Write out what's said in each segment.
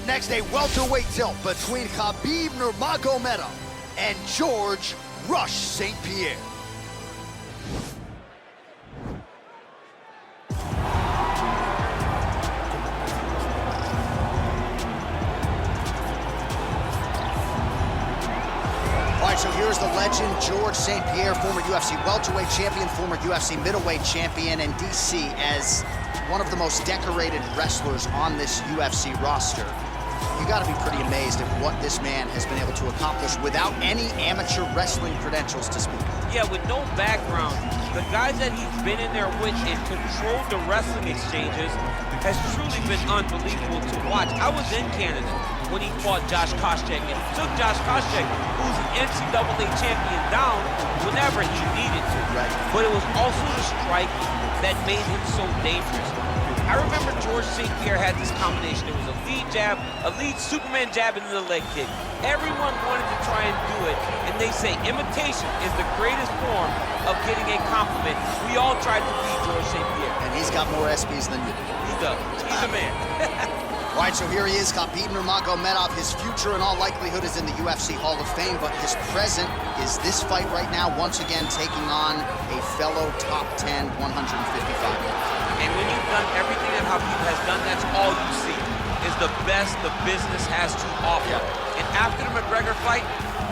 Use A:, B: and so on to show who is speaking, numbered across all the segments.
A: next, a welterweight tilt between Khabib Nurmagomedov and George Rush St-Pierre. So here's the legend, George St-Pierre, former UFC welterweight champion, former UFC middleweight champion, and DC as one of the most decorated wrestlers on this UFC roster. You gotta be pretty amazed at what this man has been able to accomplish without any amateur wrestling credentials to speak of.
B: Yeah, with no background, the guys that he's been in there with and controlled the wrestling exchanges has truly been unbelievable to watch. I was in Canada when he fought Josh Koscheck, and he took Josh Koscheck, who's an NCAA champion, down whenever he needed to.
A: Right.
B: But it was also the striking that made him so dangerous. I remember George St-Pierre had this combination. It was a lead jab, a lead Superman jab, and then a leg kick. Everyone wanted to try and do it, and they say imitation is the greatest form of getting a compliment. We all tried to beat George St-Pierre.
A: And he's got more SBs than you do.
B: He does. He's a man.
A: All right, so here he is, Khabib Nurmagomedov. His future, in all likelihood, is in the UFC Hall of Fame, but his present is this fight right now, once again taking on a fellow top 10, 155.
B: And when you've done everything that Khabib has done, that's all you see, is the best the business has to offer. And after the McGregor fight,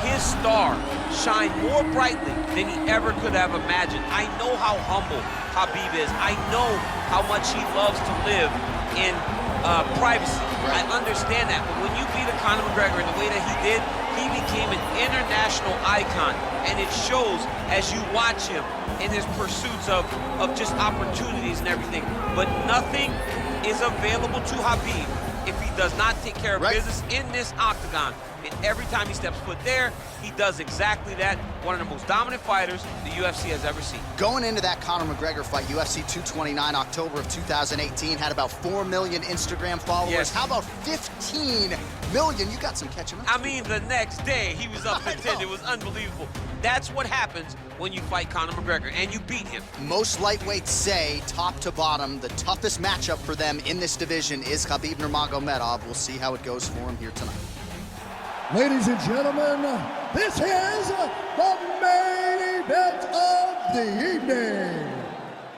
B: his star shined more brightly than he ever could have imagined. I know how humble Khabib is. I know how much he loves to live in privacy.
A: Right.
B: I understand that, but when you beat a Conor McGregor in the way that he did, he became an international icon, and it shows as you watch him in his pursuits of just opportunities and everything. But nothing is available to Khabib if he does not take care of business in this octagon. And every time he steps foot there, he does exactly that. One of the most dominant fighters the UFC has ever seen.
A: Going into that Conor McGregor fight, UFC 229, October of 2018, had about 4 million Instagram followers.
B: Yes.
A: How about 15 million? You got some catching up.
B: I mean, the next day, he was up to 10. It was unbelievable. That's what happens when you fight Conor McGregor, and you beat him.
A: Most lightweights say, top to bottom, the toughest matchup for them in this division is Khabib Nurmagomedov. We'll see how it goes for him here tonight.
C: Ladies and gentlemen, this is the main event of the evening.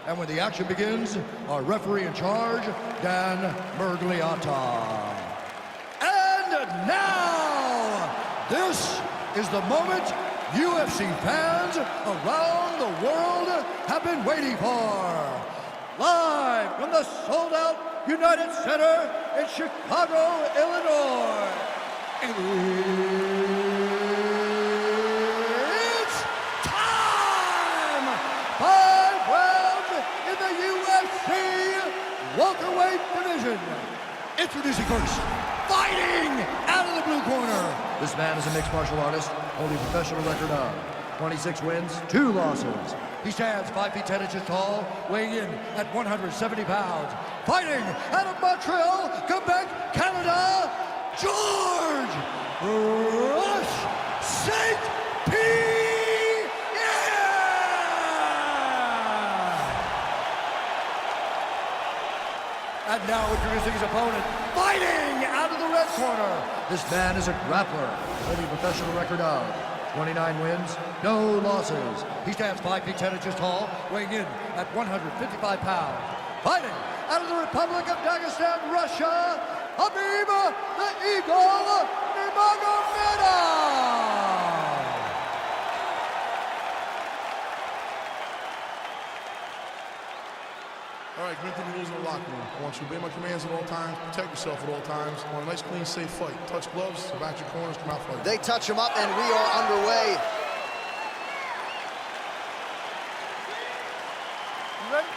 C: And when the action begins, our referee in charge, Dan Mergliata. And now, this is the moment UFC fans around the world have been waiting for. Live from the sold-out United Center in Chicago, Illinois. It's time! 5 rounds in the UFC welterweight division. Introducing first, fighting out of the blue corner. This man is a mixed martial artist, holding a professional record of 26 wins, 2 losses. He stands 5 feet 10 inches tall, weighing in at 170 pounds. Fighting out of Montreal, Quebec, Canada, George Rush St-Pierre! And now introducing his opponent, fighting out of the red corner. This man is a grappler, holding a professional record of 29 wins, no losses. He stands 5 feet 10 inches tall, weighing in at 155 pounds. Fighting out of the Republic of Dagestan, Russia, Khabib the Eagle Nurmagomedov!
D: All right, get into the rules in the locker room. I want you to obey my commands at all times, protect yourself at all times. I want a nice, clean, safe fight. Touch gloves, back your corners, come out fighting.
A: They touch him up, and we are underway.
C: You ready?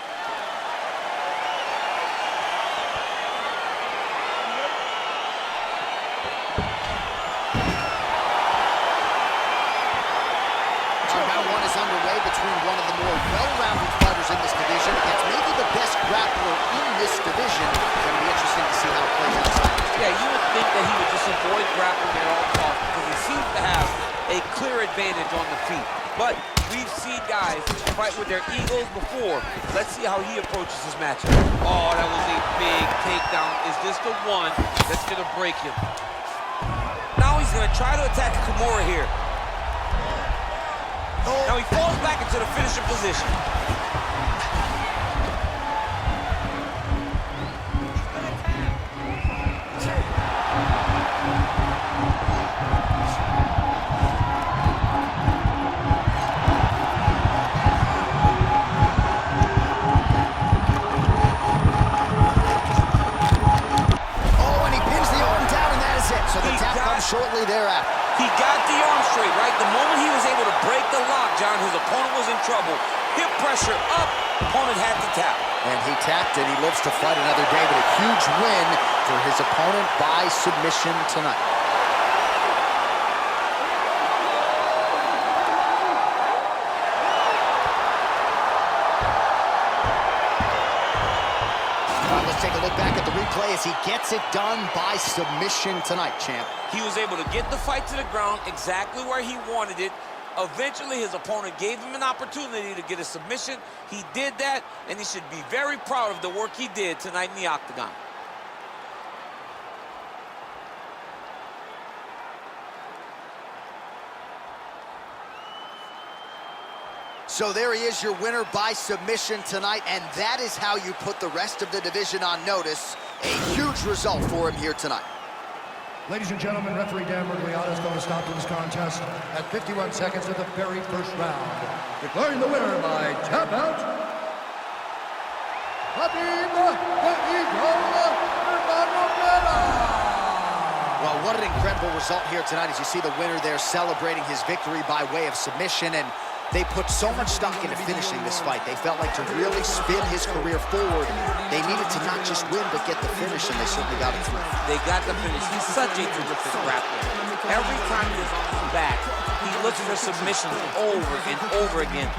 A: Round 1 is underway between one of the more well-rounded fighters in this division against maybe the best grappler in this division. It's going to be interesting to see how it plays out.
B: Yeah, you would think that he would just avoid grappling at all costs because he seems to have a clear advantage on the feet. But we've seen guys fight with their egos before. Let's see how he approaches his matchup. Oh, that was a big takedown. Is this the one that's gonna break him? Now he's gonna try to attack Kimura here. Now he falls back into the finishing position.
A: Shortly thereafter.
B: He got the arm straight, right? The moment he was able to break the lock, John, his opponent was in trouble. Hip pressure up, opponent had to tap.
A: And he tapped it. He lives to fight another day, but a huge win for his opponent by submission tonight. Let's take a look back at the replay as he gets it done by submission tonight, champ.
B: He was able to get the fight to the ground exactly where he wanted it. Eventually, his opponent gave him an opportunity to get a submission. He did that, and he should be very proud of the work he did tonight in the octagon.
A: So there he is, your winner by submission tonight, and that is how you put the rest of the division on notice. A huge result for him here tonight.
C: Ladies and gentlemen, referee Dan Murgliata is going to stop this contest at 51 seconds of the very first round. Declaring the winner by tap out, Khabib Nurmagomedov.
A: Well, what an incredible result here tonight as you see the winner there celebrating his victory by way of submission, and they put so much stock into finishing this fight. They felt like to really spin his career forward, they needed to not just win, but get the finish, and they certainly got it tonight.
B: They got the finish. He's such a terrific grappler. Every time he's on his back, he looks for submissions over and over again.